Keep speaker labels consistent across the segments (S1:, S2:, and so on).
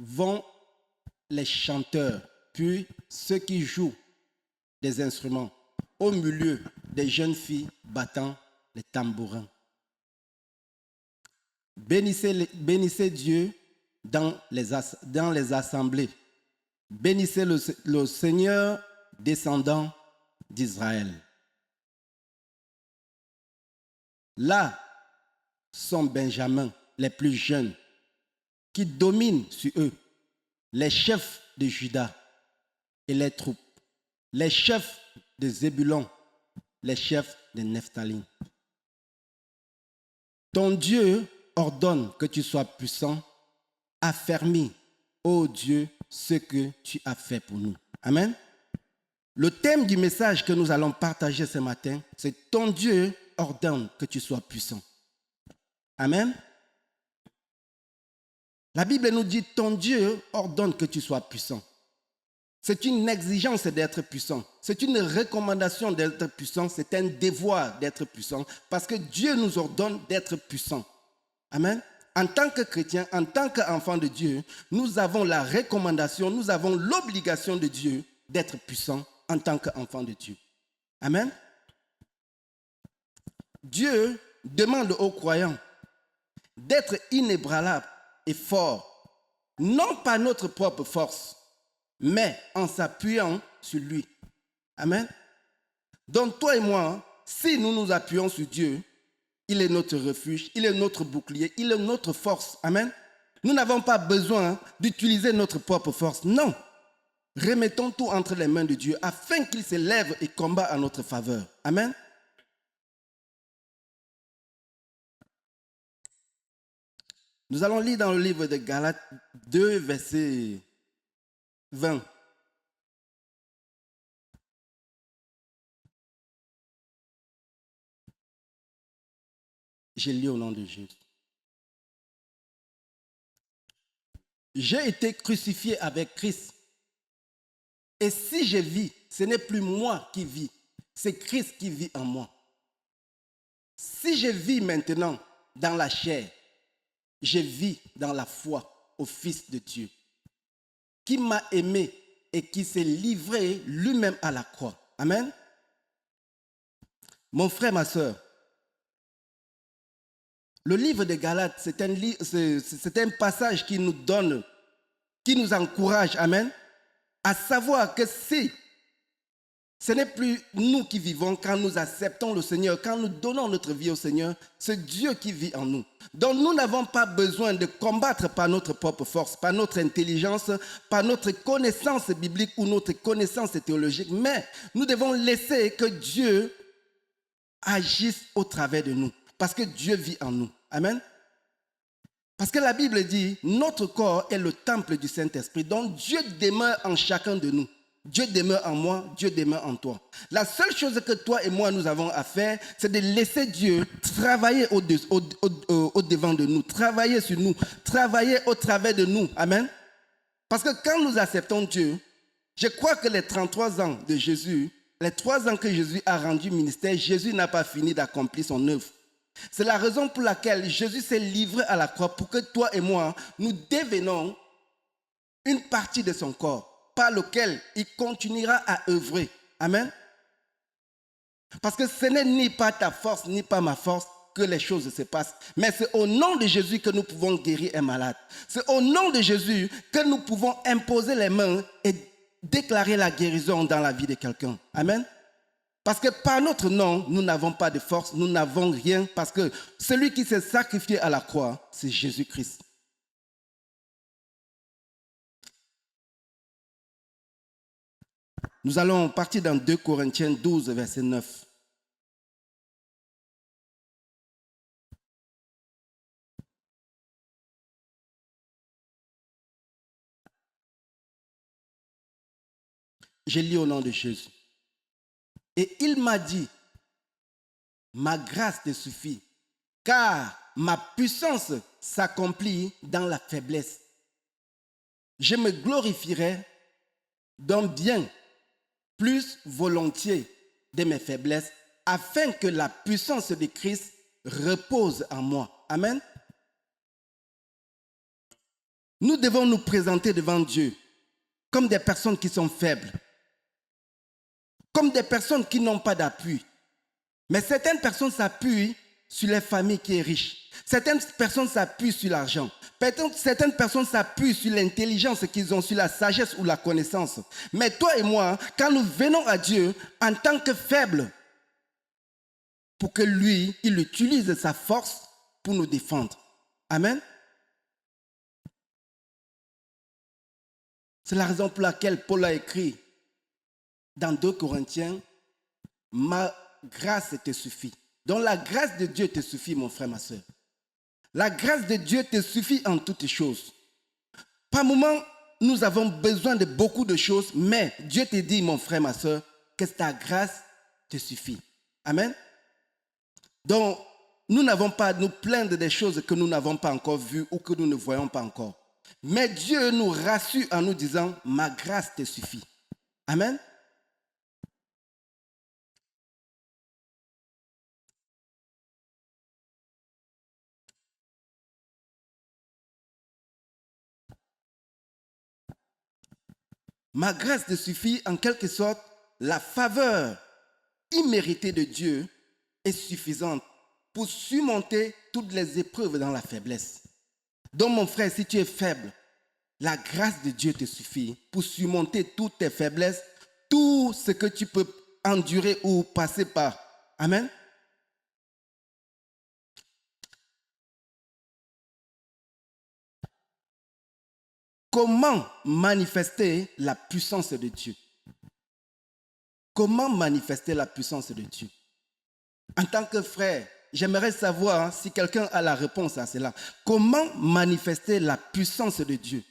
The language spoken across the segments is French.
S1: vont les chanteurs, puis ceux qui jouent des instruments, au milieu des jeunes filles battant les tambourins. Bénissez Dieu dans les assemblées. Bénissez le Seigneur, descendant d'Israël. Là sont Benjamin, les plus jeunes, qui dominent sur eux, les chefs de Juda et les troupes, les chefs de Zébulon, les chefs de Nephtali. Ton Dieu ordonne que tu sois puissant, affermis, ô Dieu, ce que tu as fait pour nous. Amen. Le thème du message que nous allons partager ce matin, c'est ton Dieu ordonne que tu sois puissant. Amen. La Bible nous dit ton Dieu ordonne que tu sois puissant. C'est une exigence d'être puissant. C'est une recommandation d'être puissant. C'est un devoir d'être puissant parce que Dieu nous ordonne d'être puissant. Amen. En tant que chrétien, en tant qu'enfant de Dieu, nous avons la recommandation, nous avons l'obligation de Dieu d'être puissant en tant qu'enfant de Dieu. Amen. Dieu demande aux croyants d'être inébranlables et forts, non par notre propre force, mais en s'appuyant sur lui. Amen. Donc toi et moi, si nous nous appuyons sur Dieu, il est notre refuge, il est notre bouclier, il est notre force. Amen. Nous n'avons pas besoin d'utiliser notre propre force. Non. Remettons tout entre les mains de Dieu afin qu'il se lève et combat en notre faveur. Amen. Nous allons lire dans le livre de Galates 2, verset 20. Je lis au nom de Jésus. J'ai été crucifié avec Christ. Et si je vis, ce n'est plus moi qui vis, c'est Christ qui vit en moi. Si je vis maintenant dans la chair, je vis dans la foi au Fils de Dieu, qui m'a aimé et qui s'est livré lui-même à la croix. Amen. Mon frère, ma soeur, le livre de Galates, c'est un passage qui nous donne, qui nous encourage, amen, à savoir que si ce n'est plus nous qui vivons quand nous acceptons le Seigneur, quand nous donnons notre vie au Seigneur, c'est Dieu qui vit en nous. Donc nous n'avons pas besoin de combattre par notre propre force, par notre intelligence, par notre connaissance biblique ou notre connaissance théologique, mais nous devons laisser que Dieu agisse au travers de nous, parce que Dieu vit en nous. Amen. Parce que la Bible dit, notre corps est le temple du Saint-Esprit, donc Dieu demeure en chacun de nous. Dieu demeure en moi, Dieu demeure en toi. La seule chose que toi et moi nous avons à faire, c'est de laisser Dieu travailler au-devant de nous, travailler sur nous, travailler au travers de nous. Amen. Parce que quand nous acceptons Dieu, je crois que les 33 ans de Jésus, les 3 ans que Jésus a rendu ministère, Jésus n'a pas fini d'accomplir son œuvre. C'est la raison pour laquelle Jésus s'est livré à la croix pour que toi et moi, nous devenions une partie de son corps par lequel il continuera à œuvrer. Amen. Parce que ce n'est ni par ta force, ni par ma force que les choses se passent. Mais c'est au nom de Jésus que nous pouvons guérir un malade. C'est au nom de Jésus que nous pouvons imposer les mains et déclarer la guérison dans la vie de quelqu'un. Amen. Parce que par notre nom, nous n'avons pas de force, nous n'avons rien. Parce que celui qui s'est sacrifié à la croix, c'est Jésus-Christ. Nous allons partir dans 2 Corinthiens 12, verset 9. Je lis au nom de Jésus. Et il m'a dit, ma grâce te suffit, car ma puissance s'accomplit dans la faiblesse. Je me glorifierai donc bien plus volontiers de mes faiblesses, afin que la puissance de Christ repose en moi. Amen. Nous devons nous présenter devant Dieu comme des personnes qui sont faibles, comme des personnes qui n'ont pas d'appui. Mais certaines personnes s'appuient sur les familles qui sont riches. Certaines personnes s'appuient sur l'argent. Certaines personnes s'appuient sur l'intelligence qu'ils ont, sur la sagesse ou la connaissance. Mais toi et moi, quand nous venons à Dieu en tant que faibles, pour que lui, il utilise sa force pour nous défendre. Amen. C'est la raison pour laquelle Paul a écrit dans 2 Corinthiens, ma grâce te suffit. Donc la grâce de Dieu te suffit, mon frère, ma soeur. La grâce de Dieu te suffit en toutes choses. Par moment, nous avons besoin de beaucoup de choses, mais Dieu te dit, mon frère, ma soeur, que ta grâce te suffit. Amen. Donc, nous n'avons pas à nous plaindre des choses que nous n'avons pas encore vues ou que nous ne voyons pas encore. Mais Dieu nous rassure en nous disant, ma grâce te suffit. Amen. Ma grâce te suffit, en quelque sorte, la faveur imméritée de Dieu est suffisante pour surmonter toutes les épreuves dans la faiblesse. Donc mon frère, si tu es faible, la grâce de Dieu te suffit pour surmonter toutes tes faiblesses, tout ce que tu peux endurer ou passer par. Amen. Comment manifester la puissance de Dieu? Comment manifester la puissance de Dieu? En tant que frère, j'aimerais savoir si quelqu'un a la réponse à cela. Comment manifester la puissance de Dieu?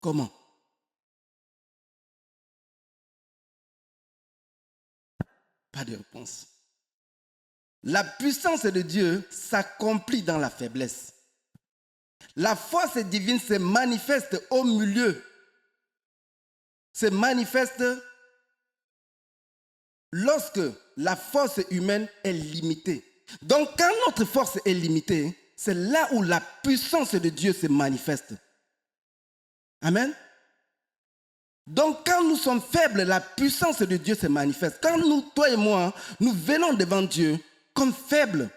S1: Comment? Pas de réponse. La puissance de Dieu s'accomplit dans la faiblesse. La force divine se manifeste au milieu, se manifeste lorsque la force humaine est limitée. Donc quand notre force est limitée, c'est là où la puissance de Dieu se manifeste. Amen. Donc quand nous sommes faibles, la puissance de Dieu se manifeste. Quand nous, toi et moi, nous venons devant Dieu comme faibles,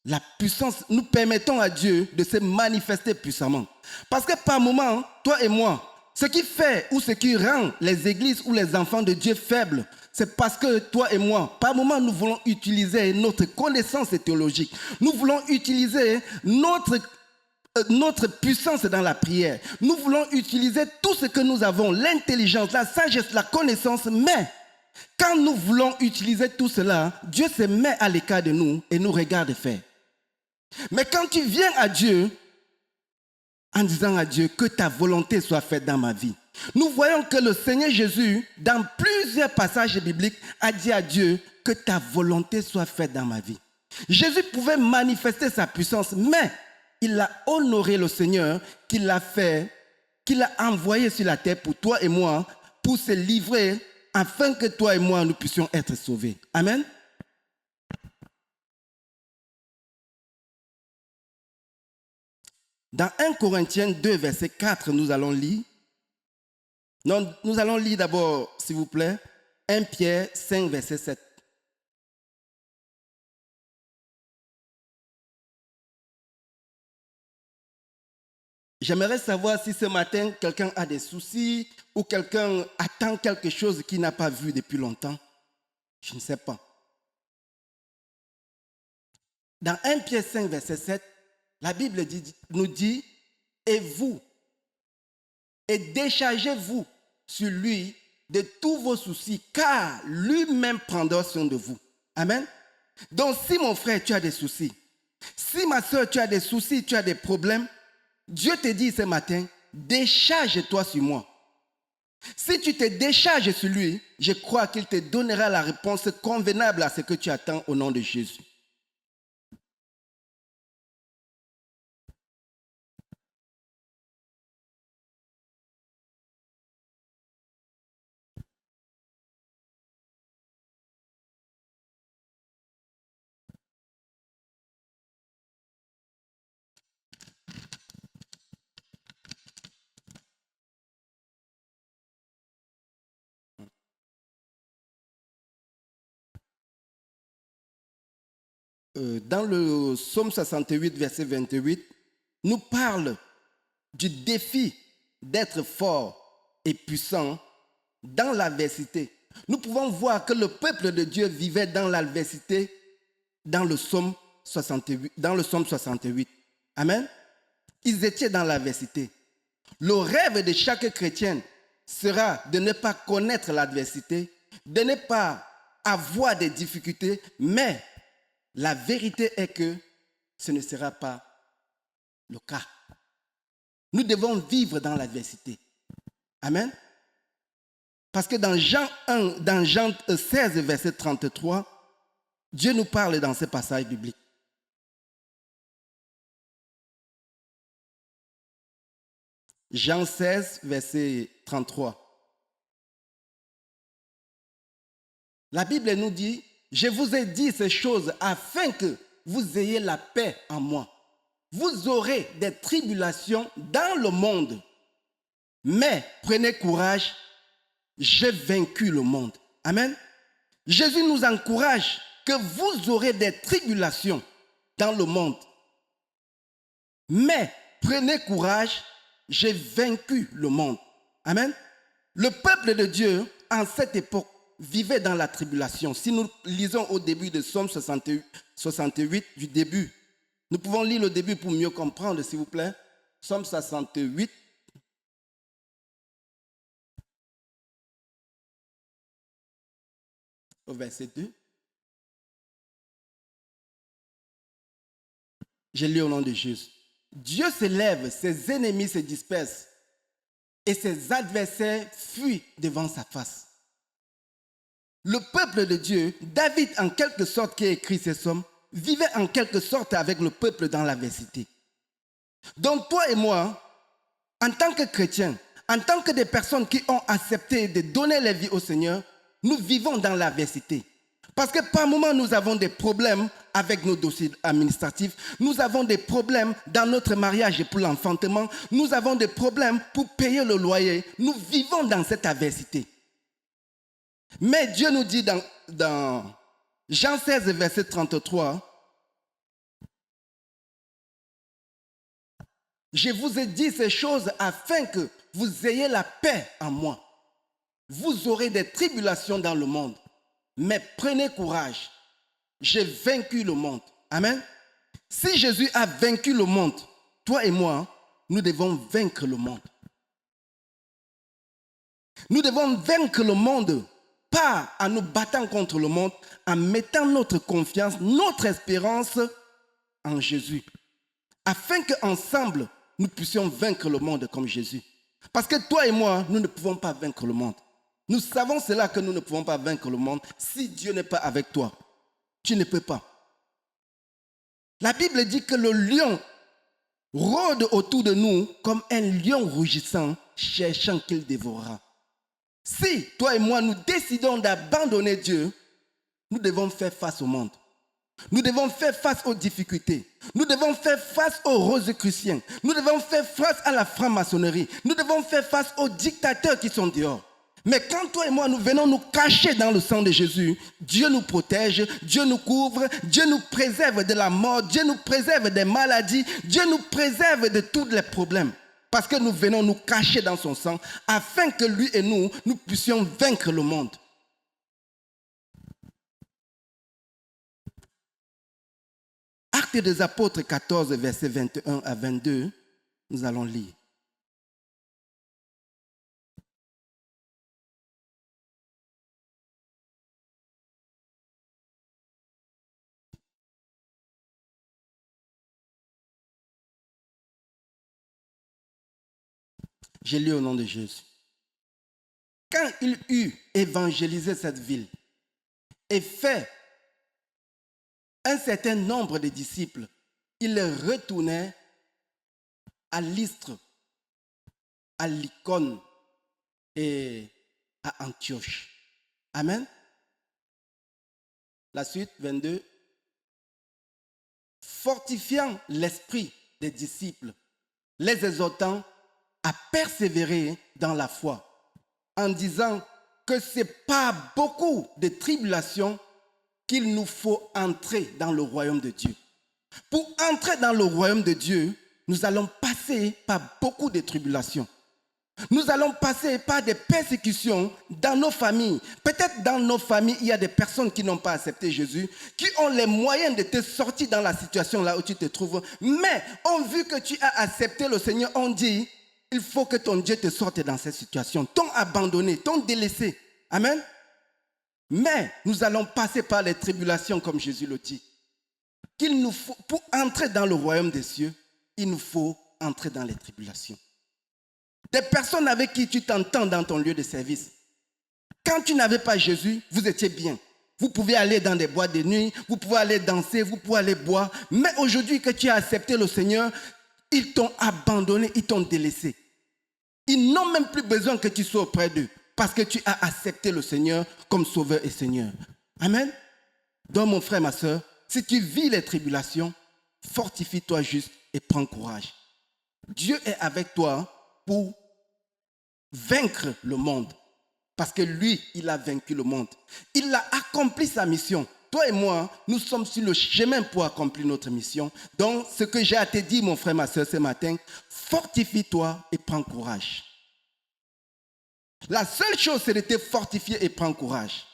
S1: la puissance, nous permettons à Dieu de se manifester puissamment. Parce que par moment, toi et moi, ce qui fait ou ce qui rend les églises ou les enfants de Dieu faibles, c'est parce que toi et moi, par moment, nous voulons utiliser notre connaissance théologique. Nous voulons utiliser notre puissance dans la prière. Nous voulons utiliser tout ce que nous avons, l'intelligence, la sagesse, la connaissance, mais quand nous voulons utiliser tout cela, Dieu se met à l'écart de nous et nous regarde faire. Mais quand tu viens à Dieu, en disant à Dieu que ta volonté soit faite dans ma vie, nous voyons que le Seigneur Jésus, dans plusieurs passages bibliques, a dit à Dieu que ta volonté soit faite dans ma vie. Jésus pouvait manifester sa puissance, mais il a honoré le Seigneur qu'il l'a fait, qu'il a envoyé sur la terre pour toi et moi, pour se livrer afin que toi et moi nous puissions être sauvés. Amen. Dans 1 Corinthiens 2, verset 4, nous allons lire. Non, nous allons lire d'abord, s'il vous plaît, 1 Pierre 5, verset 7. J'aimerais savoir si ce matin, quelqu'un a des soucis ou quelqu'un attend quelque chose qu'il n'a pas vu depuis longtemps. Je ne sais pas. Dans 1 Pierre 5, verset 7, la Bible nous dit, et vous, et déchargez-vous sur lui de tous vos soucis, car lui-même prendra soin de vous. Amen. Donc si mon frère, tu as des soucis, si ma soeur, tu as des soucis, tu as des problèmes, Dieu te dit ce matin, décharge-toi sur moi. Si tu te décharges sur lui, je crois qu'il te donnera la réponse convenable à ce que tu attends au nom de Jésus. dans le psaume 68, verset 28, nous parle du défi d'être fort et puissant dans l'adversité. Nous pouvons voir que le peuple de Dieu vivait dans l'adversité dans le psaume 68. Amen. Ils étaient dans l'adversité. Le rêve de chaque chrétien sera de ne pas connaître l'adversité, de ne pas avoir des difficultés, mais la vérité est que ce ne sera pas le cas. Nous devons vivre dans l'adversité. Amen. Parce que dans Jean 16, verset 33, Dieu nous parle dans ce passage biblique. Jean 16, verset 33. La Bible nous dit, je vous ai dit ces choses afin que vous ayez la paix en moi. Vous aurez des tribulations dans le monde, mais prenez courage, j'ai vaincu le monde. Amen. Jésus nous encourage que vous aurez des tribulations dans le monde, mais prenez courage, j'ai vaincu le monde. Amen. Le peuple de Dieu, en cette époque, vivait dans la tribulation. Si nous lisons au début de Psaume 68, du début, nous pouvons lire le début pour mieux comprendre, s'il vous plaît. Psaume 68. Au verset 2. Je lis au nom de Jésus. Dieu s'élève, ses ennemis se dispersent et ses adversaires fuient devant sa face. Le peuple de Dieu, David en quelque sorte qui a écrit ces psaumes, vivait en quelque sorte avec le peuple dans l'adversité. Donc toi et moi, en tant que chrétiens, en tant que des personnes qui ont accepté de donner leur vie au Seigneur, nous vivons dans l'adversité. Parce que par moments, nous avons des problèmes avec nos dossiers administratifs. Nous avons des problèmes dans notre mariage et pour l'enfantement. Nous avons des problèmes pour payer le loyer. Nous vivons dans cette adversité. Mais Dieu nous dit dans Jean 16, verset 33, je vous ai dit ces choses afin que vous ayez la paix en moi. Vous aurez des tribulations dans le monde, mais prenez courage. J'ai vaincu le monde. Amen. Si Jésus a vaincu le monde, toi et moi, nous devons vaincre le monde. Nous devons vaincre le monde, pas en nous battant contre le monde, en mettant notre confiance, notre espérance en Jésus. Afin qu'ensemble, nous puissions vaincre le monde comme Jésus. Parce que toi et moi, nous ne pouvons pas vaincre le monde. Nous savons cela que nous ne pouvons pas vaincre le monde si Dieu n'est pas avec toi. Tu ne peux pas. La Bible dit que le lion rôde autour de nous comme un lion rougissant, cherchant qu'il dévorera. Si toi et moi, nous décidons d'abandonner Dieu, nous devons faire face au monde. Nous devons faire face aux difficultés. Nous devons faire face aux rosicruciens. Nous devons faire face à la franc-maçonnerie. Nous devons faire face aux dictateurs qui sont dehors. Mais quand toi et moi, nous venons nous cacher dans le sang de Jésus, Dieu nous protège, Dieu nous couvre, Dieu nous préserve de la mort, Dieu nous préserve des maladies, Dieu nous préserve de tous les problèmes. Parce que nous venons nous cacher dans son sang, afin que lui et nous puissions vaincre le monde. Actes des Apôtres 14, versets 21 à 22, nous allons lire. Je lis au nom de Jésus. Quand il eut évangélisé cette ville et fait un certain nombre de disciples, il retournait à Lystre, à l'Icône et à Antioche. Amen. La suite, 22. Fortifiant l'esprit des disciples, les exhortant à persévérer dans la foi, en disant que ce n'est pas beaucoup de tribulations qu'il nous faut entrer dans le royaume de Dieu. Pour entrer dans le royaume de Dieu, nous allons passer par beaucoup de tribulations. Nous allons passer par des persécutions dans nos familles. Peut-être dans nos familles, il y a des personnes qui n'ont pas accepté Jésus, qui ont les moyens de te sortir dans la situation là où tu te trouves. Mais, on vu que tu as accepté le Seigneur, on dit, il faut que ton Dieu te sorte dans cette situation. T'ont abandonné, t'ont délaissé. Amen. Mais, nous allons passer par les tribulations, comme Jésus le dit. Qu'il nous faut, pour entrer dans le royaume des cieux, il nous faut entrer dans les tribulations. Des personnes avec qui tu t'entends dans ton lieu de service. Quand tu n'avais pas Jésus, vous étiez bien. Vous pouvez aller dans des boîtes de nuit, vous pouvez aller danser, vous pouvez aller boire. Mais aujourd'hui que tu as accepté le Seigneur, ils t'ont abandonné, ils t'ont délaissé. Ils n'ont même plus besoin que tu sois auprès d'eux parce que tu as accepté le Seigneur comme Sauveur et Seigneur. Amen. Donc mon frère, ma soeur, si tu vis les tribulations, fortifie-toi juste et prends courage. Dieu est avec toi pour vaincre le monde. Parce que lui, il a vaincu le monde. Il a accompli sa mission. Toi et moi, nous sommes sur le chemin pour accomplir notre mission. Donc, ce que j'ai à te dire, mon frère, ma soeur, ce matin, fortifie-toi et prends courage. La seule chose, c'est de te fortifier et prendre courage.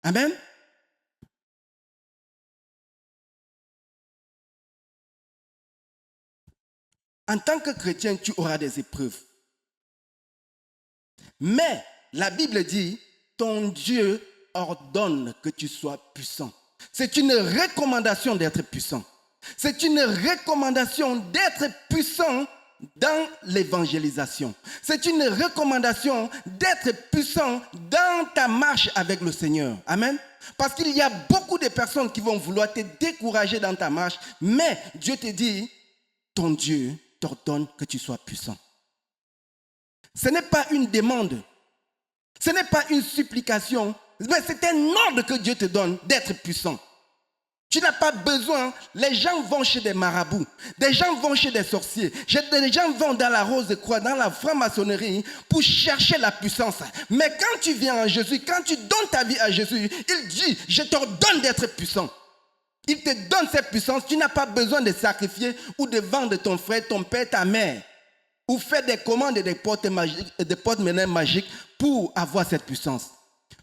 S1: Amen. En tant que chrétien, tu auras des épreuves. Mais la Bible dit, ton Dieu ordonne que tu sois puissant. C'est une recommandation d'être puissant. C'est une recommandation d'être puissant dans l'évangélisation. C'est une recommandation d'être puissant dans ta marche avec le Seigneur. Amen. Parce qu'il y a beaucoup de personnes qui vont vouloir te décourager dans ta marche, mais Dieu te dit, ton Dieu t'ordonne que tu sois puissant. Ce n'est pas une demande, ce n'est pas une supplication, mais c'est un ordre que Dieu te donne d'être puissant. Tu n'as pas besoin, les gens vont chez des marabouts, des gens vont chez des sorciers, des gens vont dans la rose de croix, dans la franc-maçonnerie pour chercher la puissance. Mais quand tu viens à Jésus, quand tu donnes ta vie à Jésus, il dit, je t'ordonne d'être puissant. Il te donne cette puissance, tu n'as pas besoin de sacrifier ou de vendre ton frère, ton père, ta mère, ou faire des commandes et des porte-monnaies magiques pour avoir cette puissance.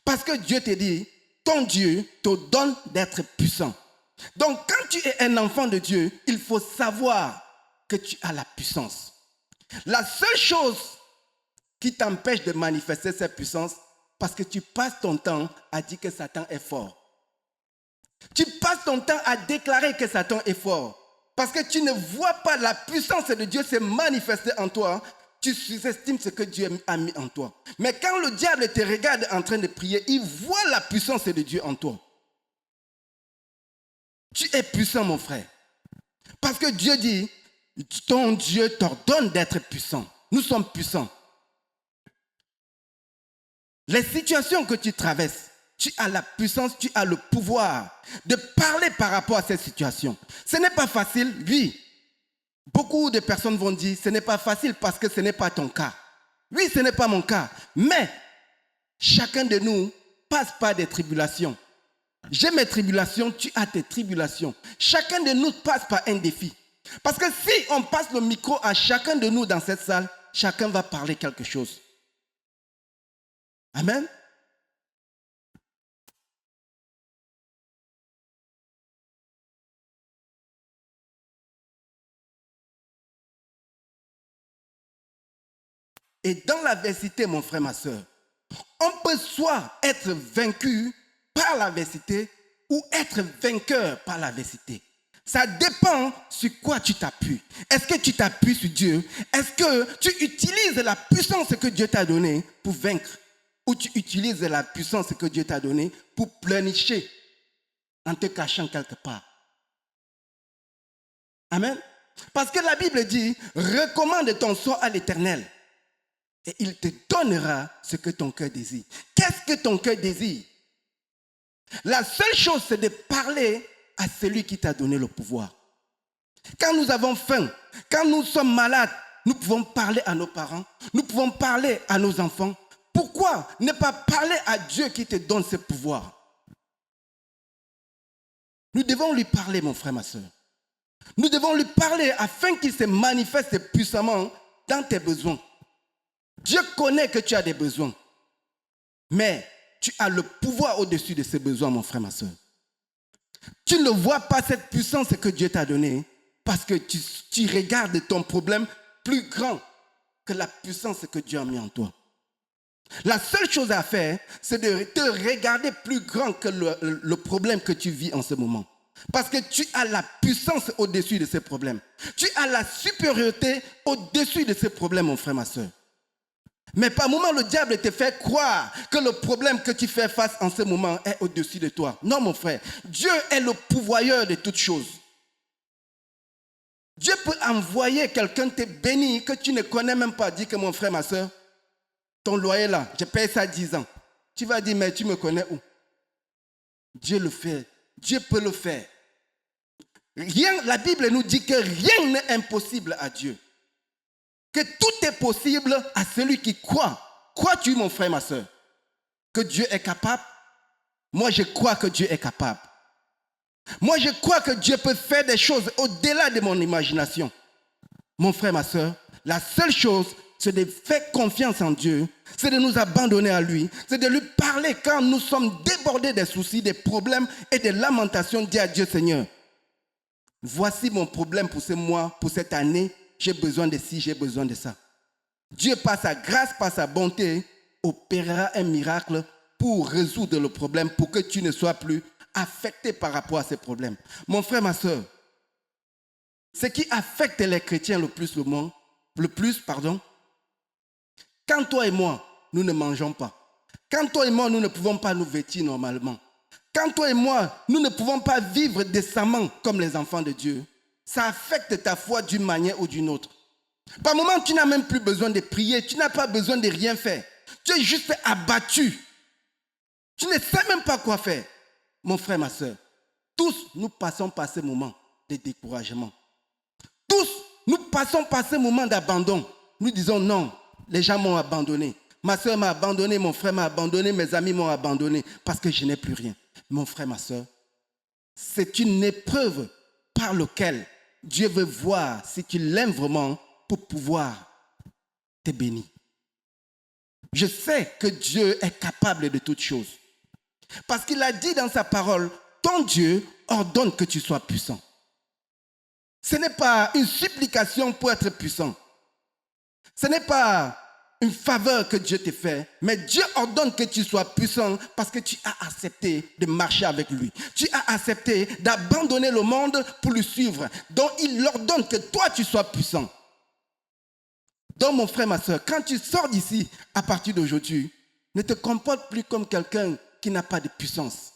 S1: Parce que Dieu te dit, ton Dieu te donne d'être puissant. Donc, quand tu es un enfant de Dieu, il faut savoir que tu as la puissance. La seule chose qui t'empêche de manifester cette puissance, parce que tu passes ton temps à dire que Satan est fort. Tu passes ton temps à déclarer que Satan est fort. Parce que tu ne vois pas la puissance de Dieu se manifester en toi. Tu sous-estimes ce que Dieu a mis en toi. Mais quand le diable te regarde en train de prier, il voit la puissance de Dieu en toi. Tu es puissant, mon frère. Parce que Dieu dit, ton Dieu t'ordonne d'être puissant. Nous sommes puissants. Les situations que tu traverses, tu as la puissance, tu as le pouvoir de parler par rapport à cette situation. Ce n'est pas facile, oui. Beaucoup de personnes vont dire, ce n'est pas facile parce que ce n'est pas ton cas. Oui, ce n'est pas mon cas. Mais chacun de nous passe par des tribulations. J'ai mes tribulations, tu as tes tribulations. Chacun de nous passe par un défi. Parce que si on passe le micro à chacun de nous dans cette salle, chacun va parler quelque chose. Amen. Et dans l'adversité, mon frère, ma soeur, on peut soit être vaincu par l'adversité ou être vainqueur par l'adversité. Ça dépend sur quoi tu t'appuies. Est-ce que tu t'appuies sur Dieu? Est-ce que tu utilises la puissance que Dieu t'a donnée pour vaincre? Ou tu utilises la puissance que Dieu t'a donnée pour pleurnicher en te cachant quelque part? Amen. Parce que la Bible dit, recommande ton sort à l'Éternel. Et il te donnera ce que ton cœur désire. Qu'est-ce que ton cœur désire? La seule chose, c'est de parler à celui qui t'a donné le pouvoir. Quand nous avons faim, quand nous sommes malades, nous pouvons parler à nos parents, nous pouvons parler à nos enfants. Pourquoi ne pas parler à Dieu qui te donne ce pouvoir? Nous devons lui parler, mon frère, ma soeur. Nous devons lui parler afin qu'il se manifeste puissamment dans tes besoins. Dieu connaît que tu as des besoins. Mais tu as le pouvoir au-dessus de ces besoins, mon frère, ma soeur. Tu ne vois pas cette puissance que Dieu t'a donnée parce que tu regardes ton problème plus grand que la puissance que Dieu a mis en toi. La seule chose à faire, c'est de te regarder plus grand que le problème que tu vis en ce moment. Parce que tu as la puissance au-dessus de ces problèmes. Tu as la supériorité au-dessus de ces problèmes, mon frère, ma soeur. Mais par moment, le diable te fait croire que le problème que tu fais face en ce moment est au-dessus de toi. Non, mon frère. Dieu est le pourvoyeur de toutes choses. Dieu peut envoyer quelqu'un te bénir que tu ne connais même pas. Dis que mon frère, ma soeur, ton loyer là, je paye ça 10 ans. Tu vas dire, mais tu me connais où? Dieu le fait. Dieu peut le faire. Rien, la Bible nous dit que rien n'est impossible à Dieu. Que tout est possible à celui qui croit. Crois-tu, mon frère, ma soeur, que Dieu est capable? Moi, je crois que Dieu est capable. Moi, je crois que Dieu peut faire des choses au-delà de mon imagination. Mon frère, ma soeur, la seule chose, c'est de faire confiance en Dieu, c'est de nous abandonner à lui, c'est de lui parler quand nous sommes débordés des soucis, des problèmes et des lamentations. Dis à Dieu, Seigneur, voici mon problème pour ce mois, pour cette année. J'ai besoin de ci, j'ai besoin de ça. Dieu, par sa grâce, par sa bonté, opérera un miracle pour résoudre le problème, pour que tu ne sois plus affecté par rapport à ces problèmes. Mon frère, ma soeur, ce qui affecte les chrétiens le plus, quand toi et moi, nous ne mangeons pas, quand toi et moi, nous ne pouvons pas nous vêtir normalement, quand toi et moi, nous ne pouvons pas vivre décemment comme les enfants de Dieu, ça affecte ta foi d'une manière ou d'une autre. Par moment, tu n'as même plus besoin de prier, tu n'as pas besoin de rien faire. Tu es juste abattu. Tu ne sais même pas quoi faire. Mon frère, ma soeur, tous nous passons par ce moment de découragement. Tous nous passons par ce moment d'abandon. Nous disons non, les gens m'ont abandonné. Ma soeur m'a abandonné, mon frère m'a abandonné, mes amis m'ont abandonné parce que je n'ai plus rien. Mon frère, ma soeur, c'est une épreuve par laquelle Dieu veut voir si tu l'aimes vraiment pour pouvoir te bénir. Je sais que Dieu est capable de toutes choses. Parce qu'il a dit dans sa parole, ton Dieu ordonne que tu sois puissant. Ce n'est pas une supplication pour être puissant. Ce n'est pas une faveur que Dieu te fait, mais Dieu ordonne que tu sois puissant parce que tu as accepté de marcher avec lui. Tu as accepté d'abandonner le monde pour le suivre. Donc il ordonne que toi tu sois puissant. Donc mon frère, ma soeur, quand tu sors d'ici à partir d'aujourd'hui, ne te comporte plus comme quelqu'un qui n'a pas de puissance.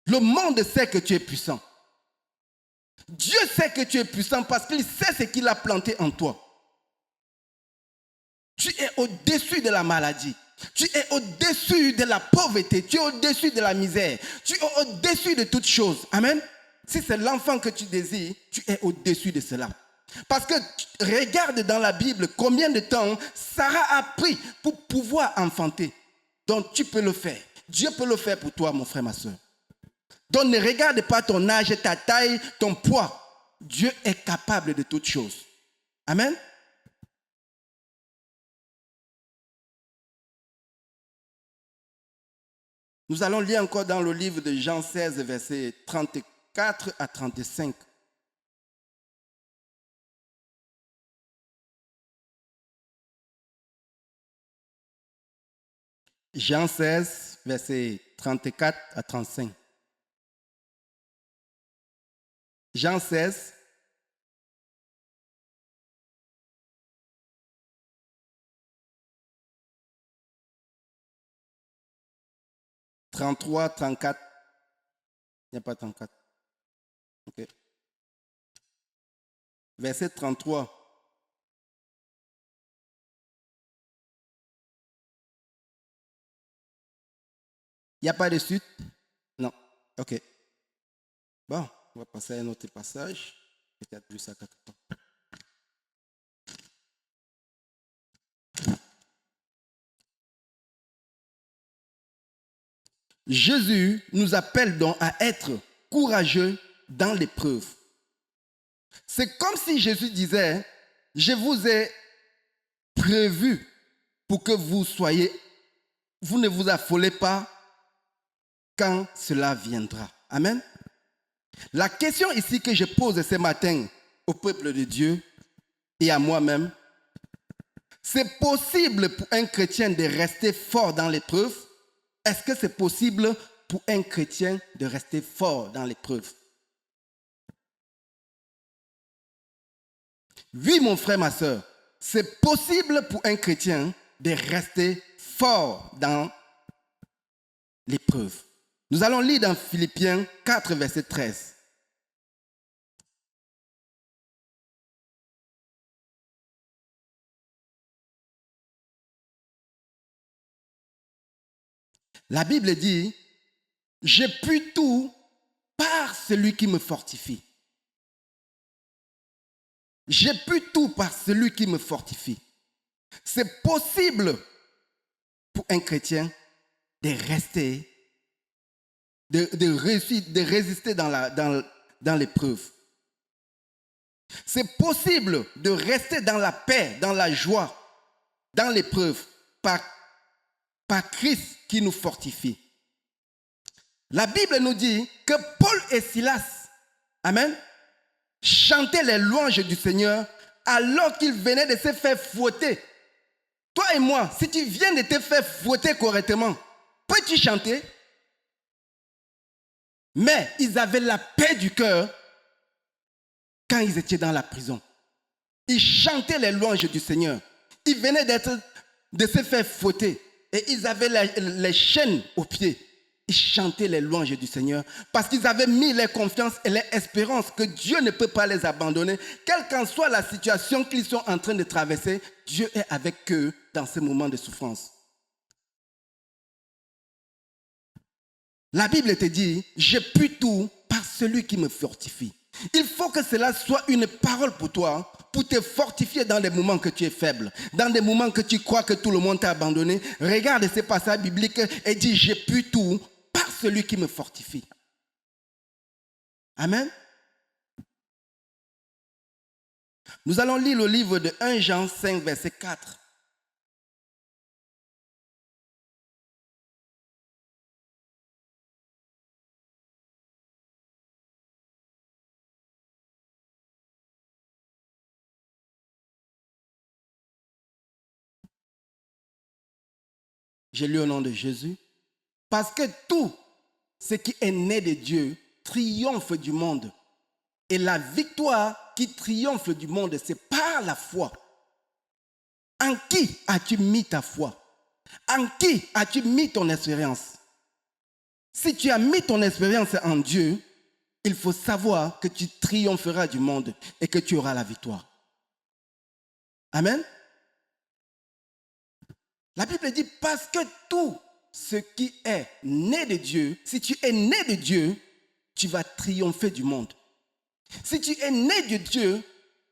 S1: Le monde sait que tu es puissant. Dieu sait que tu es puissant parce qu'il sait ce qu'il a planté en toi. Tu es au-dessus de la maladie. Tu es au-dessus de la pauvreté. Tu es au-dessus de la misère. Tu es au-dessus de toutes choses. Amen. Si c'est l'enfant que tu désires, tu es au-dessus de cela. Parce que regarde dans la Bible combien de temps Sarah a pris pour pouvoir enfanter. Donc tu peux le faire. Dieu peut le faire pour toi, mon frère, ma soeur. Donc ne regarde pas ton âge, ta taille, ton poids. Dieu est capable de toutes choses. Amen. Nous allons lire encore dans le livre de Jean 16, versets 34 à 35. Jean 16, versets 34 à 35. Jean 16. « 33, 34. Il n'y a pas 34. Ok. Verset 33. Il n'y a pas de suite? Non. Ok. Bon, on va passer à un autre passage. Peut-être plus à 4 temps. Jésus nous appelle donc à être courageux dans l'épreuve. C'est comme si Jésus disait, je vous ai prévu pour que vous ne vous affolez pas quand cela viendra. Amen. La question ici que je pose ce matin au peuple de Dieu et à moi-même, c'est possible pour un chrétien de rester fort dans l'épreuve? Est-ce que c'est possible pour un chrétien de rester fort dans l'épreuve? Oui, mon frère, ma soeur, c'est possible pour un chrétien de rester fort dans l'épreuve. Nous allons lire dans Philippiens 4, verset 13. La Bible dit, je puis tout par celui qui me fortifie. Je puis tout par celui qui me fortifie. C'est possible pour un chrétien de rester, de résister dans l'épreuve. C'est possible de rester dans la paix, dans la joie, dans l'épreuve, par Christ qui nous fortifie. La Bible nous dit que Paul et Silas, amen, chantaient les louanges du Seigneur alors qu'ils venaient de se faire fouetter. Toi et moi, si tu viens de te faire fouetter correctement, peux-tu chanter? Mais ils avaient la paix du cœur quand ils étaient dans la prison. Ils chantaient les louanges du Seigneur. Ils venaient de se faire fouetter et ils avaient les chaînes aux pieds. Ils chantaient les louanges du Seigneur parce qu'ils avaient mis leur confiance et leur espérance que Dieu ne peut pas les abandonner. Quelle qu'en soit la situation qu'ils sont en train de traverser, Dieu est avec eux dans ce moment de souffrance. La Bible te dit, je puis tout par celui qui me fortifie. Il faut que cela soit une parole pour toi, pour te fortifier dans les moments que tu es faible, dans des moments que tu crois que tout le monde t'a abandonné. Regarde ces passages bibliques et dis, je puis tout par celui qui me fortifie. Amen. Nous allons lire le livre de 1 Jean 5, verset 4. J'ai lu au nom de Jésus. Parce que tout ce qui est né de Dieu triomphe du monde. Et la victoire qui triomphe du monde, c'est par la foi. En qui as-tu mis ta foi? En qui as-tu mis ton expérience? Si tu as mis ton expérience en Dieu, il faut savoir que tu triompheras du monde et que tu auras la victoire. Amen. La Bible dit parce que tout ce qui est né de Dieu, si tu es né de Dieu, tu vas triompher du monde. Si tu es né de Dieu,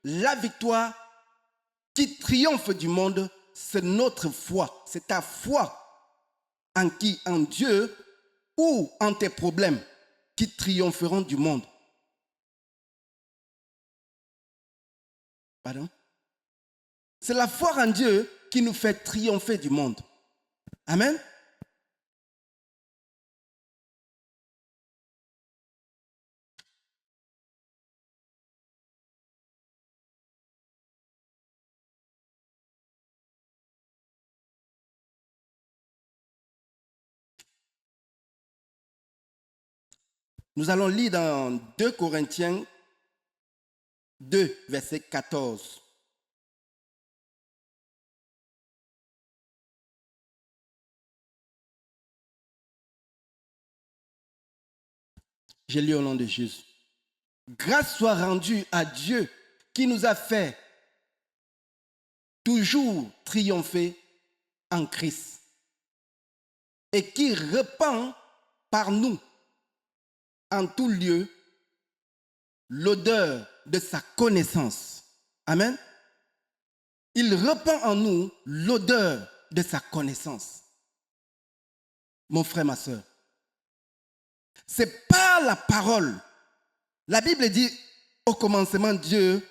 S1: la victoire qui triomphe du monde, c'est notre foi. C'est ta foi en qui? En Dieu ou en tes problèmes qui triompheront du monde. Pardon? C'est la foi en Dieu qui nous fait triompher du monde. Amen. Nous allons lire dans 2 Corinthiens 2, verset 14. J'ai lu au nom de Jésus. Grâce soit rendue à Dieu qui nous a fait toujours triompher en Christ et qui répand par nous en tout lieu l'odeur de sa connaissance. Amen. Il répand en nous l'odeur de sa connaissance. Mon frère, ma soeur, C'est par la parole. La Bible dit, au commencement, Dieu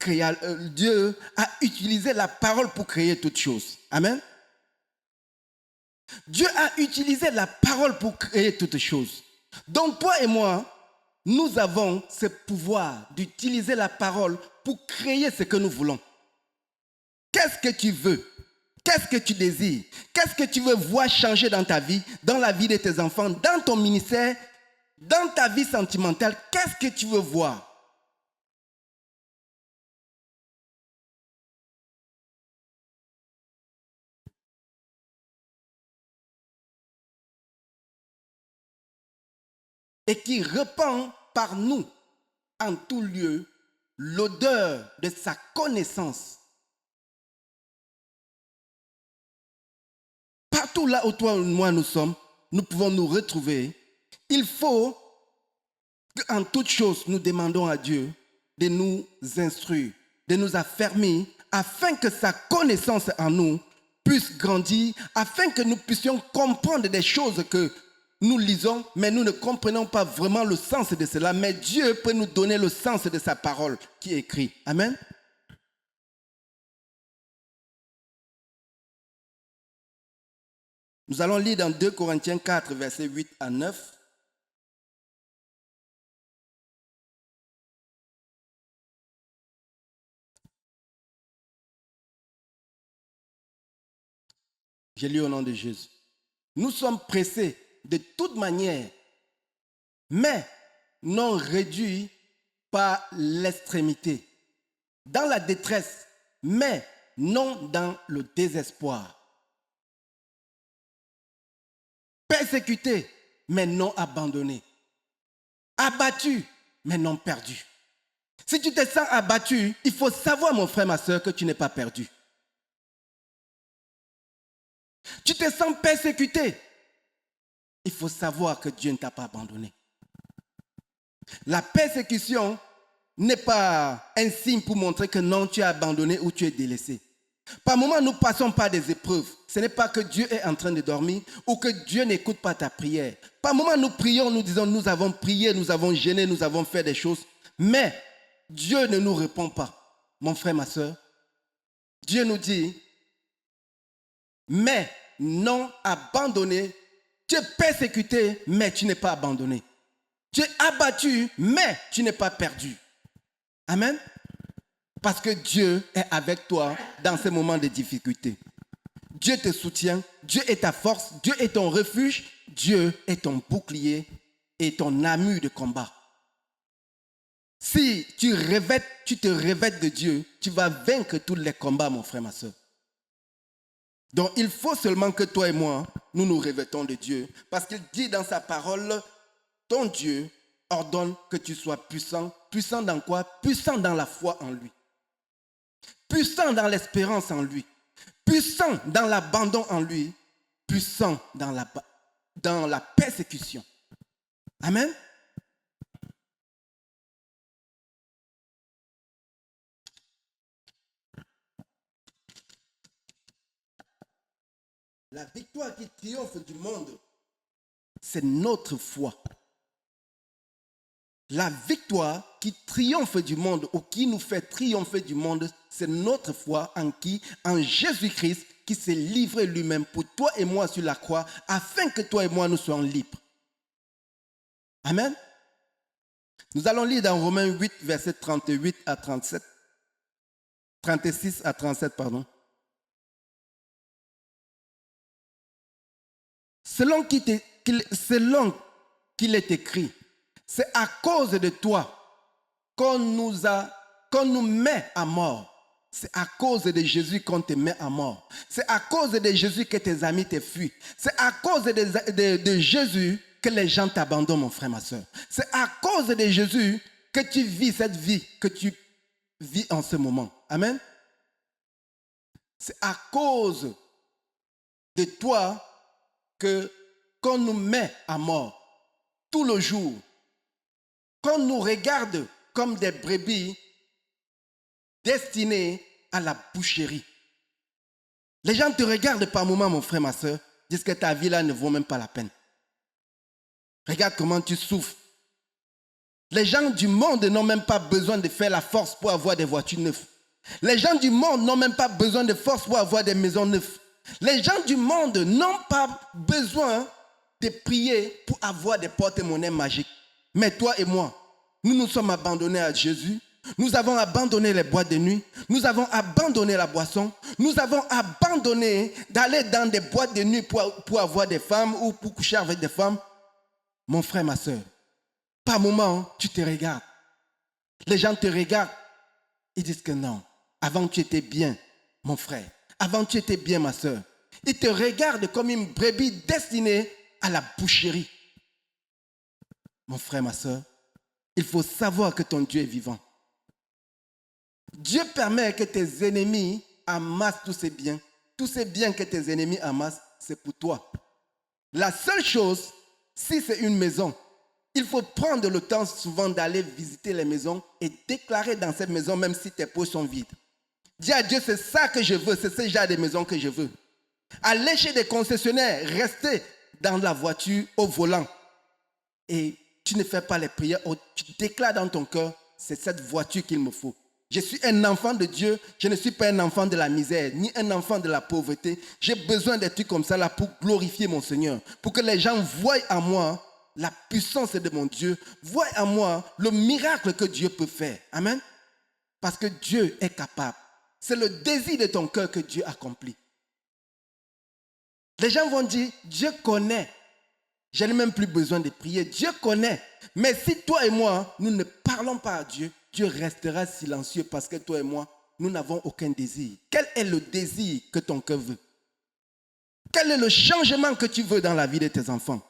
S1: a utilisé la parole pour créer toutes choses. Amen. Dieu a utilisé la parole pour créer toutes choses. Donc toi et moi, nous avons ce pouvoir d'utiliser la parole pour créer ce que nous voulons. Qu'est-ce que tu veux? Qu'est-ce que tu désires? Qu'est-ce que tu veux voir changer dans ta vie, dans la vie de tes enfants, dans ton ministère, dans ta vie sentimentale? Qu'est-ce que tu veux voir? Et qui répand par nous en tout lieu l'odeur de sa connaissance. Partout là où toi et moi nous sommes, nous pouvons nous retrouver. Il faut qu'en toute chose, nous demandons à Dieu de nous instruire, de nous affermir, afin que sa connaissance en nous puisse grandir, afin que nous puissions comprendre des choses que nous lisons, mais nous ne comprenons pas vraiment le sens de cela. Mais Dieu peut nous donner le sens de sa parole qui est écrite. Amen. Nous allons lire dans 2 Corinthiens 4, versets 8 à 9. Je lis au nom de Jésus. Nous sommes pressés de toute manière, mais non réduits par l'extrémité, dans la détresse, mais non dans le désespoir. Persécutés, mais non abandonnés. Abattus, mais non perdus. Si tu te sens abattu, il faut savoir, mon frère, ma soeur, que tu n'es pas perdu. Tu te sens persécuté, il faut savoir que Dieu ne t'a pas abandonné. La persécution n'est pas un signe pour montrer que non, tu es abandonné ou tu es délaissé. Par moments, nous passons par des épreuves. Ce n'est pas que Dieu est en train de dormir ou que Dieu n'écoute pas ta prière. Par moments, nous prions, nous disons, nous avons prié, nous avons gêné, nous avons fait des choses. Mais Dieu ne nous répond pas. Mon frère, ma soeur, Dieu nous dit, mais non abandonné. Tu es persécuté, mais tu n'es pas abandonné. Tu es abattu, mais tu n'es pas perdu. Amen. Parce que Dieu est avec toi dans ces moments de difficulté. Dieu te soutient, Dieu est ta force, Dieu est ton refuge, Dieu est ton bouclier et ton armure de combat. Si tu te revêtes de Dieu, tu vas vaincre tous les combats, mon frère, ma soeur. Donc il faut seulement que toi et moi, nous nous revêtons de Dieu. Parce qu'il dit dans sa parole, ton Dieu ordonne que tu sois puissant. Puissant dans quoi? Puissant dans la foi en lui. Puissant dans l'espérance en lui. Puissant dans l'abandon en lui. Puissant dans la persécution. Amen. La victoire qui triomphe du monde, c'est notre foi. La victoire qui triomphe du monde ou qui nous fait triompher du monde, c'est notre foi en qui? En Jésus-Christ qui s'est livré lui-même pour toi et moi sur la croix afin que toi et moi nous soyons libres. Amen. Nous allons lire dans Romains 8, versets 38 à 37. 36 à 37, pardon. Selon qu'il est écrit, c'est à cause de toi qu'on nous met à mort. C'est à cause de Jésus qu'on te met à mort. C'est à cause de Jésus que tes amis te fuient. C'est à cause de Jésus que les gens t'abandonnent, mon frère, ma soeur. C'est à cause de Jésus que tu vis cette vie que tu vis en ce moment. Amen. C'est à cause de toi qu'on nous met à mort tout le jour, qu'on nous regarde comme des brebis destinées à la boucherie. Les gens te regardent par moments, mon frère, ma soeur, disent que ta vie là ne vaut même pas la peine. Regarde comment tu souffres. Les gens du monde n'ont même pas besoin de faire la force pour avoir des voitures neuves. Les gens du monde n'ont même pas besoin de force pour avoir des maisons neuves. Les gens du monde n'ont pas besoin de prier pour avoir des porte-monnaies magiques. Mais toi et moi, nous nous sommes abandonnés à Jésus. Nous avons abandonné les boîtes de nuit. Nous avons abandonné la boisson. Nous avons abandonné d'aller dans des boîtes de nuit pour avoir des femmes ou pour coucher avec des femmes. Mon frère, ma soeur, par moment, tu te regardes. Les gens te regardent. Ils disent que non. Avant, tu étais bien, mon frère. Avant, tu étais bien, ma soeur. Ils te regardent comme une brebis destinée à la boucherie. Mon frère, ma soeur, il faut savoir que ton Dieu est vivant. Dieu permet que tes ennemis amassent tous ces biens. Tous ces biens que tes ennemis amassent, c'est pour toi. La seule chose, si c'est une maison, il faut prendre le temps souvent d'aller visiter les maisons et déclarer dans cette maison, même si tes poches sont vides. Dis à Dieu, c'est ça que je veux, c'est ce genre de maison que je veux. Aller chez des concessionnaires, rester dans la voiture au volant. Et tu ne fais pas les prières, tu déclares dans ton cœur, c'est cette voiture qu'il me faut. Je suis un enfant de Dieu, je ne suis pas un enfant de la misère, ni un enfant de la pauvreté. J'ai besoin d'être trucs comme ça là pour glorifier mon Seigneur, pour que les gens voient en moi la puissance de mon Dieu, voient en moi le miracle que Dieu peut faire. Amen. Parce que Dieu est capable. C'est le désir de ton cœur que Dieu accomplit. Les gens vont dire, Dieu connaît. Je n'ai même plus besoin de prier. Dieu connaît. Mais si toi et moi, nous ne parlons pas à Dieu, Dieu restera silencieux parce que toi et moi, nous n'avons aucun désir. Quel est le désir que ton cœur veut? Quel est le changement que tu veux dans la vie de tes enfants?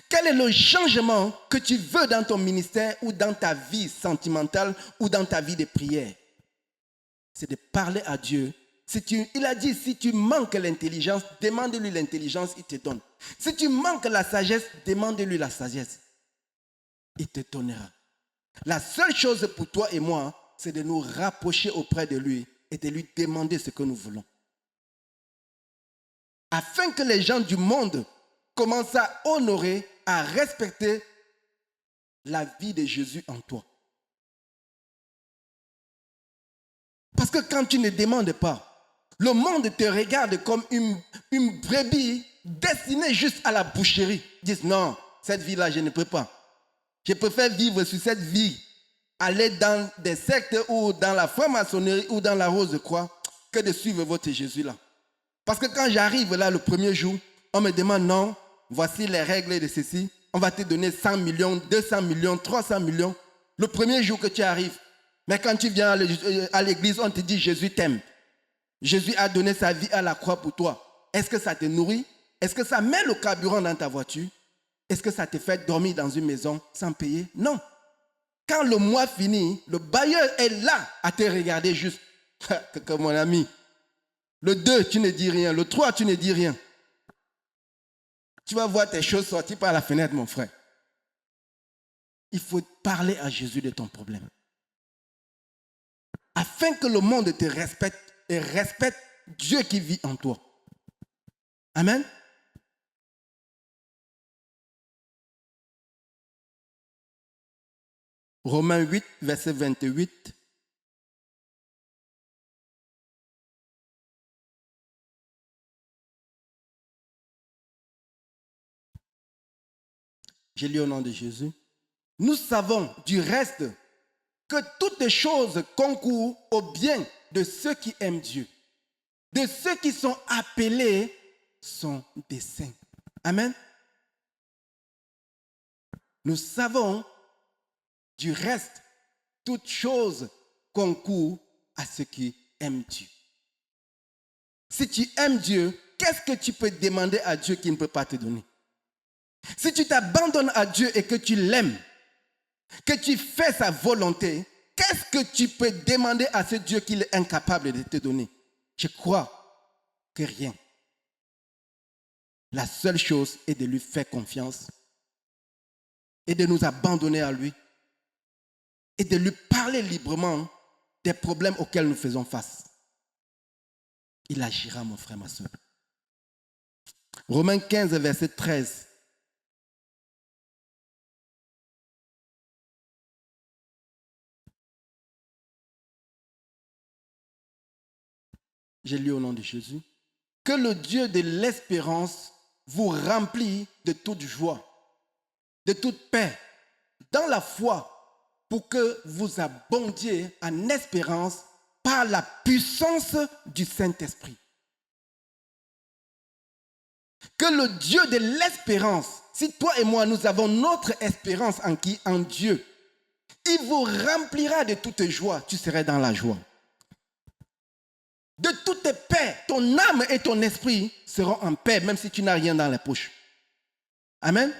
S1: Quel est le changement que tu veux dans ton ministère ou dans ta vie sentimentale ou dans ta vie de prière? C'est de parler à Dieu. Il a dit, si tu manques l'intelligence, demande-lui l'intelligence, il te donne. Si tu manques la sagesse, demande-lui la sagesse. Il te donnera. La seule chose pour toi et moi, c'est de nous rapprocher auprès de lui et de lui demander ce que nous voulons. Afin que les gens du monde commencent à honorer, à respecter la vie de Jésus en toi. Parce que quand tu ne demandes pas, le monde te regarde comme une brebis destinée juste à la boucherie. Ils disent non, cette vie-là, je ne peux pas. Je préfère vivre sur cette vie, aller dans des sectes ou dans la franc-maçonnerie ou dans la Rose-Croix que de suivre votre Jésus-là. Parce que quand j'arrive là le premier jour, on me demande non, voici les règles de ceci. On va te donner 100 millions, 200 millions, 300 millions. Le premier jour que tu arrives. Mais quand tu viens à l'église, on te dit Jésus t'aime. Jésus a donné sa vie à la croix pour toi. Est-ce que ça te nourrit? Est-ce que ça met le carburant dans ta voiture? Est-ce que ça te fait dormir dans une maison sans payer? Non. Quand le mois finit, le bailleur est là à te regarder juste. Comme mon ami. Le 2, tu ne dis rien. Le 3, tu ne dis rien. Tu vas voir tes choses sortir par la fenêtre, mon frère. Il faut parler à Jésus de ton problème. Afin que le monde te respecte et respecte Dieu qui vit en toi. Amen. Romains 8, verset 28. Je lis au nom de Jésus. Nous savons du reste que toutes les choses concourent au bien de ceux qui aiment Dieu, de ceux qui sont appelés son dessein. Amen. Nous savons du reste, toutes choses concourent à ceux qui aiment Dieu. Si tu aimes Dieu, qu'est-ce que tu peux demander à Dieu qui ne peut pas te donner? Si tu t'abandonnes à Dieu et que tu l'aimes, que tu fais sa volonté, qu'est-ce que tu peux demander à ce Dieu qu'il est incapable de te donner? Je crois que rien. La seule chose est de lui faire confiance et de nous abandonner à lui et de lui parler librement des problèmes auxquels nous faisons face. Il agira, mon frère, ma soeur. Romains 15, verset 13. J'ai lu au nom de Jésus. Que le Dieu de l'espérance vous remplit de toute joie, de toute paix, dans la foi, pour que vous abondiez en espérance par la puissance du Saint-Esprit. Que le Dieu de l'espérance, si toi et moi nous avons notre espérance en qui? En Dieu. Il vous remplira de toute joie, tu serais dans la joie. De toute paix, ton âme et ton esprit seront en paix, même si tu n'as rien dans la poche. Amen.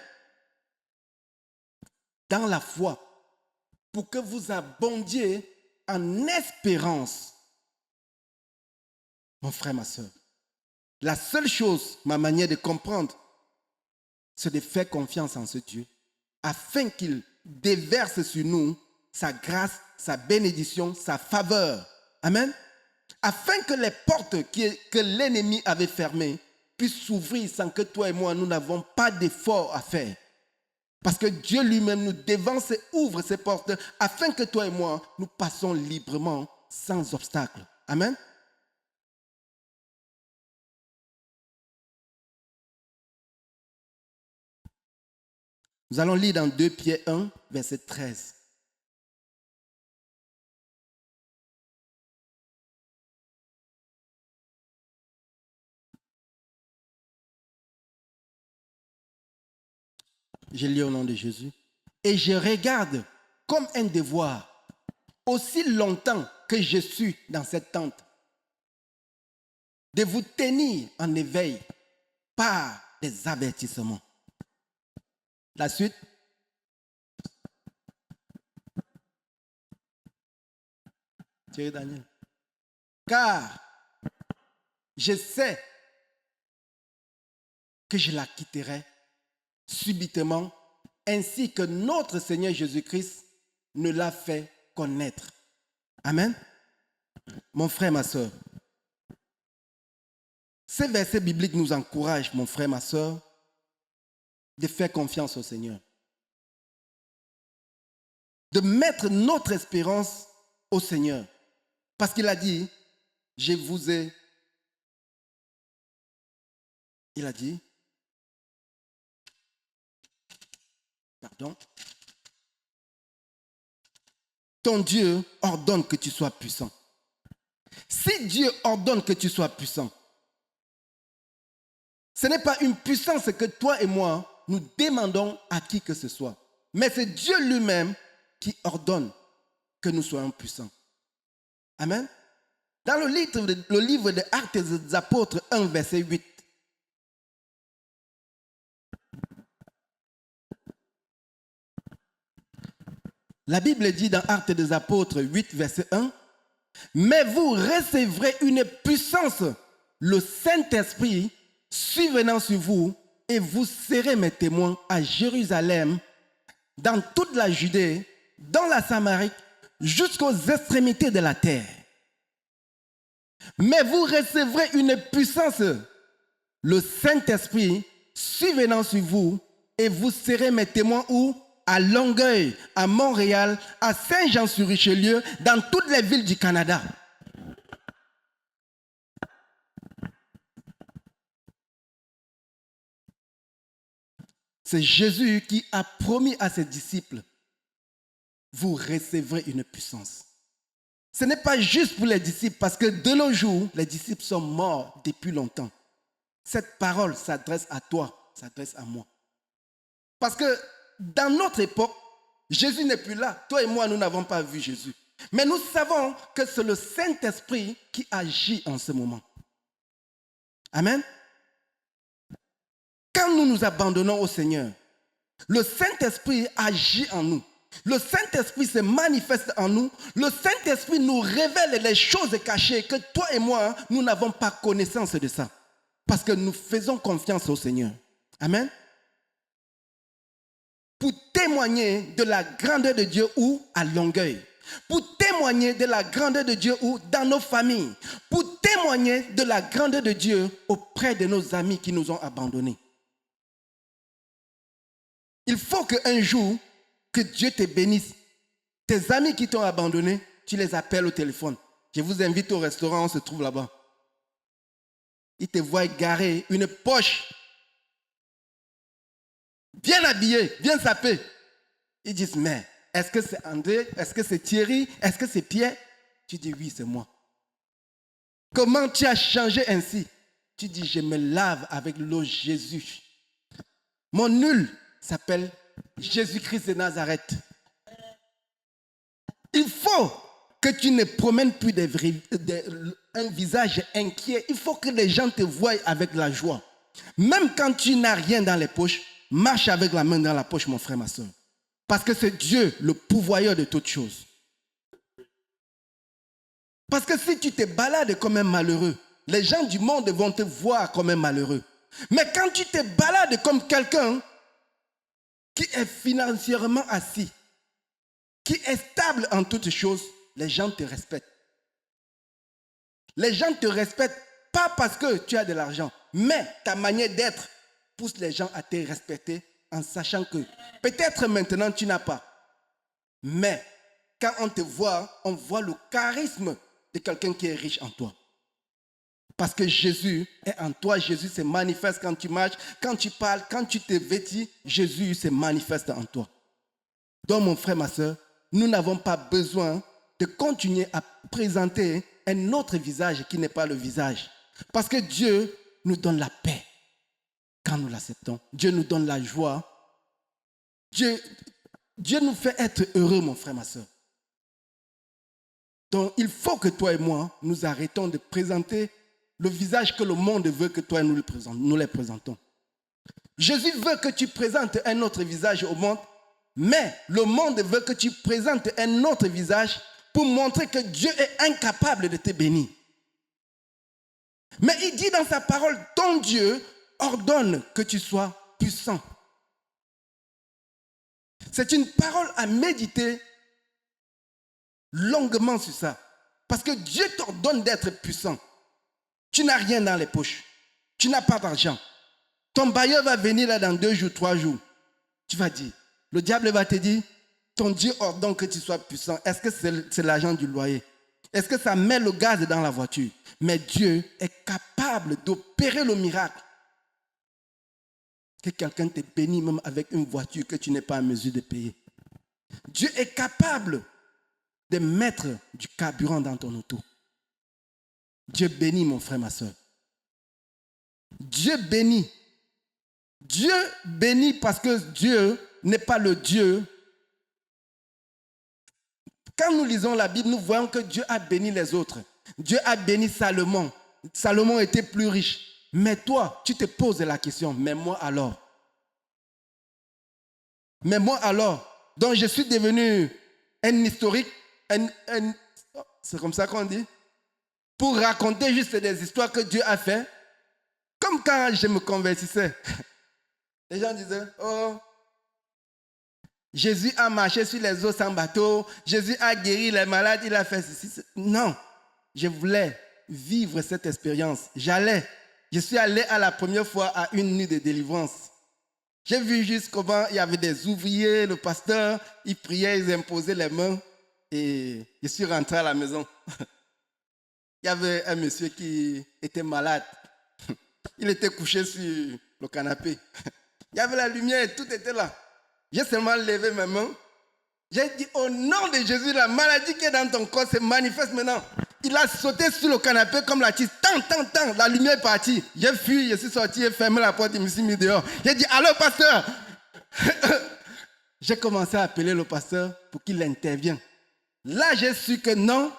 S1: Dans la foi, pour que vous abondiez en espérance. Mon frère, ma soeur, la seule chose, ma manière de comprendre, c'est de faire confiance en ce Dieu, afin qu'il déverse sur nous sa grâce, sa bénédiction, sa faveur. Amen. Afin que les portes que l'ennemi avait fermées puissent s'ouvrir sans que toi et moi, nous n'avons pas d'effort à faire. Parce que Dieu lui-même nous dévance et ouvre ces portes afin que toi et moi, nous passons librement sans obstacle. Amen. Nous allons lire dans 2 Pierre 1, verset 13. Je lis au nom de Jésus. Et je regarde comme un devoir, aussi longtemps que je suis dans cette tente, de vous tenir en éveil par des avertissements. La suite. Thierry Daniel. Car je sais que je la quitterai subitement, ainsi que notre Seigneur Jésus-Christ ne l'a fait connaître. Amen. Mon frère, ma soeur, ces versets bibliques nous encouragent, mon frère, ma soeur, de faire confiance au Seigneur. De mettre notre espérance au Seigneur. Parce qu'il a dit, je vous ai... Il a dit... Pardon. Ton Dieu ordonne que tu sois puissant. Si Dieu ordonne que tu sois puissant, ce n'est pas une puissance que toi et moi, nous demandons à qui que ce soit. Mais c'est Dieu lui-même qui ordonne que nous soyons puissants. Amen. Dans le livre des Actes des Apôtres 1, verset 8, la Bible dit dans Actes des Apôtres 8, verset 1, « Mais vous recevrez une puissance, le Saint-Esprit, survenant sur vous, et vous serez mes témoins à Jérusalem, dans toute la Judée, dans la Samarie, jusqu'aux extrémités de la terre. Mais vous recevrez une puissance, le Saint-Esprit, survenant sur vous, et vous serez mes témoins où? À Longueuil, à Montréal, à Saint-Jean-sur-Richelieu, dans toutes les villes du Canada. » C'est Jésus qui a promis à ses disciples, vous recevrez une puissance. Ce n'est pas juste pour les disciples, parce que de nos jours, les disciples sont morts depuis longtemps. Cette parole s'adresse à toi, s'adresse à moi. Parce que dans notre époque, Jésus n'est plus là. Toi et moi, nous n'avons pas vu Jésus. Mais nous savons que c'est le Saint-Esprit qui agit en ce moment. Amen. Quand nous nous abandonnons au Seigneur, le Saint-Esprit agit en nous. Le Saint-Esprit se manifeste en nous. Le Saint-Esprit nous révèle les choses cachées que toi et moi, nous n'avons pas connaissance de ça. Parce que nous faisons confiance au Seigneur. Amen. Pour témoigner de la grandeur de Dieu où? À Longueuil. Pour témoigner de la grandeur de Dieu où? Dans nos familles. Pour témoigner de la grandeur de Dieu auprès de nos amis qui nous ont abandonnés. Il faut qu'un jour, que Dieu te bénisse. Tes amis qui t'ont abandonné, tu les appelles au téléphone. Je vous invite au restaurant, on se trouve là-bas. ils te voient garer une poche, bien habillé, bien sapé. Ils disent, mais est-ce que c'est André? Est-ce que c'est Thierry? Est-ce que c'est Pierre? Tu dis, oui, c'est moi. Comment tu as changé ainsi? Tu dis, je me lave avec l'eau Jésus. Mon nul s'appelle Jésus-Christ de Nazareth. Il faut que tu ne promènes plus un visage inquiet. Il faut que les gens te voient avec la joie. Même quand tu n'as rien dans les poches, marche avec la main dans la poche, mon frère, ma soeur. Parce que c'est Dieu, le pourvoyeur de toutes choses. Parce que si tu te balades comme un malheureux, les gens du monde vont te voir comme un malheureux. Mais quand tu te balades comme quelqu'un qui est financièrement assis, qui est stable en toutes choses, les gens te respectent. Les gens te respectent pas parce que tu as de l'argent, mais ta manière d'être pousse les gens à te respecter en sachant que peut-être maintenant tu n'as pas. Mais quand on te voit, on voit le charisme de quelqu'un qui est riche en toi. Parce que Jésus est en toi, Jésus se manifeste quand tu marches, quand tu parles, quand tu te vêtis, Jésus se manifeste en toi. Donc mon frère, ma soeur, nous n'avons pas besoin de continuer à présenter un autre visage qui n'est pas le visage. Parce que Dieu nous donne la paix quand nous l'acceptons. Dieu nous donne la joie. Dieu nous fait être heureux, mon frère, ma soeur. Donc il faut que toi et moi, nous arrêtons de présenter le visage que le monde veut que toi et nous les présentons. Jésus veut que tu présentes un autre visage au monde, mais le monde veut que tu présentes un autre visage pour montrer que Dieu est incapable de te bénir. Mais il dit dans sa parole, ton Dieu ordonne que tu sois puissant. C'est une parole à méditer longuement sur ça. Parce que Dieu t'ordonne d'être puissant. Tu n'as rien dans les poches. Tu n'as pas d'argent. Ton bailleur va venir là dans 2 jours, 3 jours. Tu vas dire, le diable va te dire, ton Dieu ordonne que tu sois puissant. Est-ce que c'est l'argent du loyer? Est-ce que ça met le gaz dans la voiture? Mais Dieu est capable d'opérer le miracle. Que quelqu'un te bénisse même avec une voiture que tu n'es pas en mesure de payer. Dieu est capable de mettre du carburant dans ton auto. Dieu bénit, mon frère, ma soeur. Dieu bénit. Dieu bénit parce que Dieu n'est pas le Dieu. Quand nous lisons la Bible, nous voyons que Dieu a béni les autres. Dieu a béni Salomon. Salomon était plus riche. Mais toi, tu te poses la question, mais moi alors? Mais moi alors? Donc je suis devenu un historique, c'est comme ça qu'on dit, pour raconter juste des histoires que Dieu a fait. Comme quand je me convertissais. Les gens disaient, oh, Jésus a marché sur les eaux sans bateau, Jésus a guéri les malades, il a fait ceci. Non, je voulais vivre cette expérience. Je suis allé à la première fois à une nuit de délivrance. J'ai vu juste comment il y avait des ouvriers, le pasteur, ils priaient, ils imposaient les mains et je suis rentré à la maison. Il y avait un monsieur qui était malade. Il était couché sur le canapé. Il y avait la lumière, tout était là. J'ai seulement levé mes mains. J'ai dit, au nom de Jésus, la maladie qui est dans ton corps se manifeste maintenant. Il a sauté sur le canapé comme la tisse. Tant, la lumière est partie. J'ai fui, je suis sorti, j'ai fermé la porte, je me suis mis dehors. J'ai dit, allô pasteur. J'ai commencé à appeler le pasteur pour qu'il intervienne. Là, j'ai su que non,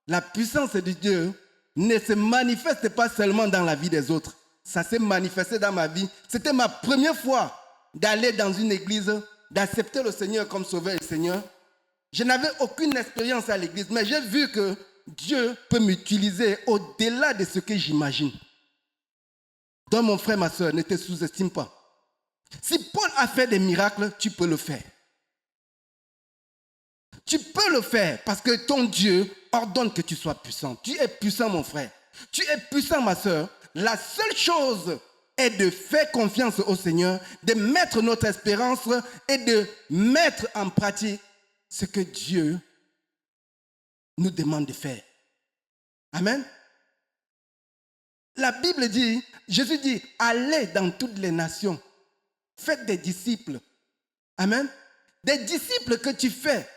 S1: la puissance de Dieu ne se manifeste pas seulement dans la vie des autres. Ça s'est manifesté dans ma vie. C'était ma première fois d'aller dans une église, d'accepter le Seigneur comme sauveur et Seigneur. Je n'avais aucune expérience à l'église, mais j'ai vu que Dieu peut m'utiliser au-delà de ce que j'imagine. Donc mon frère, ma soeur, ne te sous-estime pas. Si Paul a fait des miracles, tu peux le faire. Tu peux le faire parce que ton Dieu ordonne que tu sois puissant. Tu es puissant, mon frère. Tu es puissant, ma soeur. La seule chose est de faire confiance au Seigneur, de mettre notre espérance et de mettre en pratique ce que Dieu nous demande de faire. Amen. La Bible dit, Jésus dit, allez dans toutes les nations. Faites des disciples. Amen. Des disciples que tu fais.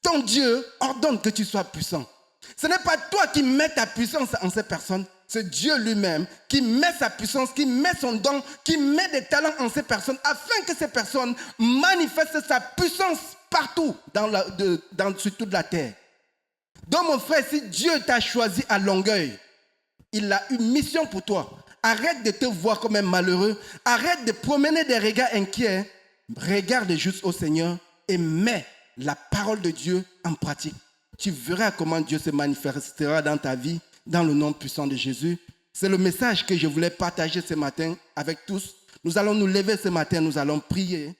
S1: Ton Dieu ordonne que tu sois puissant. Ce n'est pas toi qui mets ta puissance en ces personnes. C'est Dieu lui-même qui met sa puissance, qui met son don, qui met des talents en ces personnes afin que ces personnes manifestent sa puissance partout sur toute la terre. Donc mon frère, si Dieu t'a choisi à Longueuil, il a une mission pour toi. Arrête de te voir comme un malheureux. Arrête de promener des regards inquiets. Regarde juste au Seigneur et mets la parole de Dieu en pratique. Tu verras comment Dieu se manifestera dans ta vie, dans le nom puissant de Jésus. C'est le message que je voulais partager ce matin avec tous. Nous allons nous lever ce matin, nous allons prier.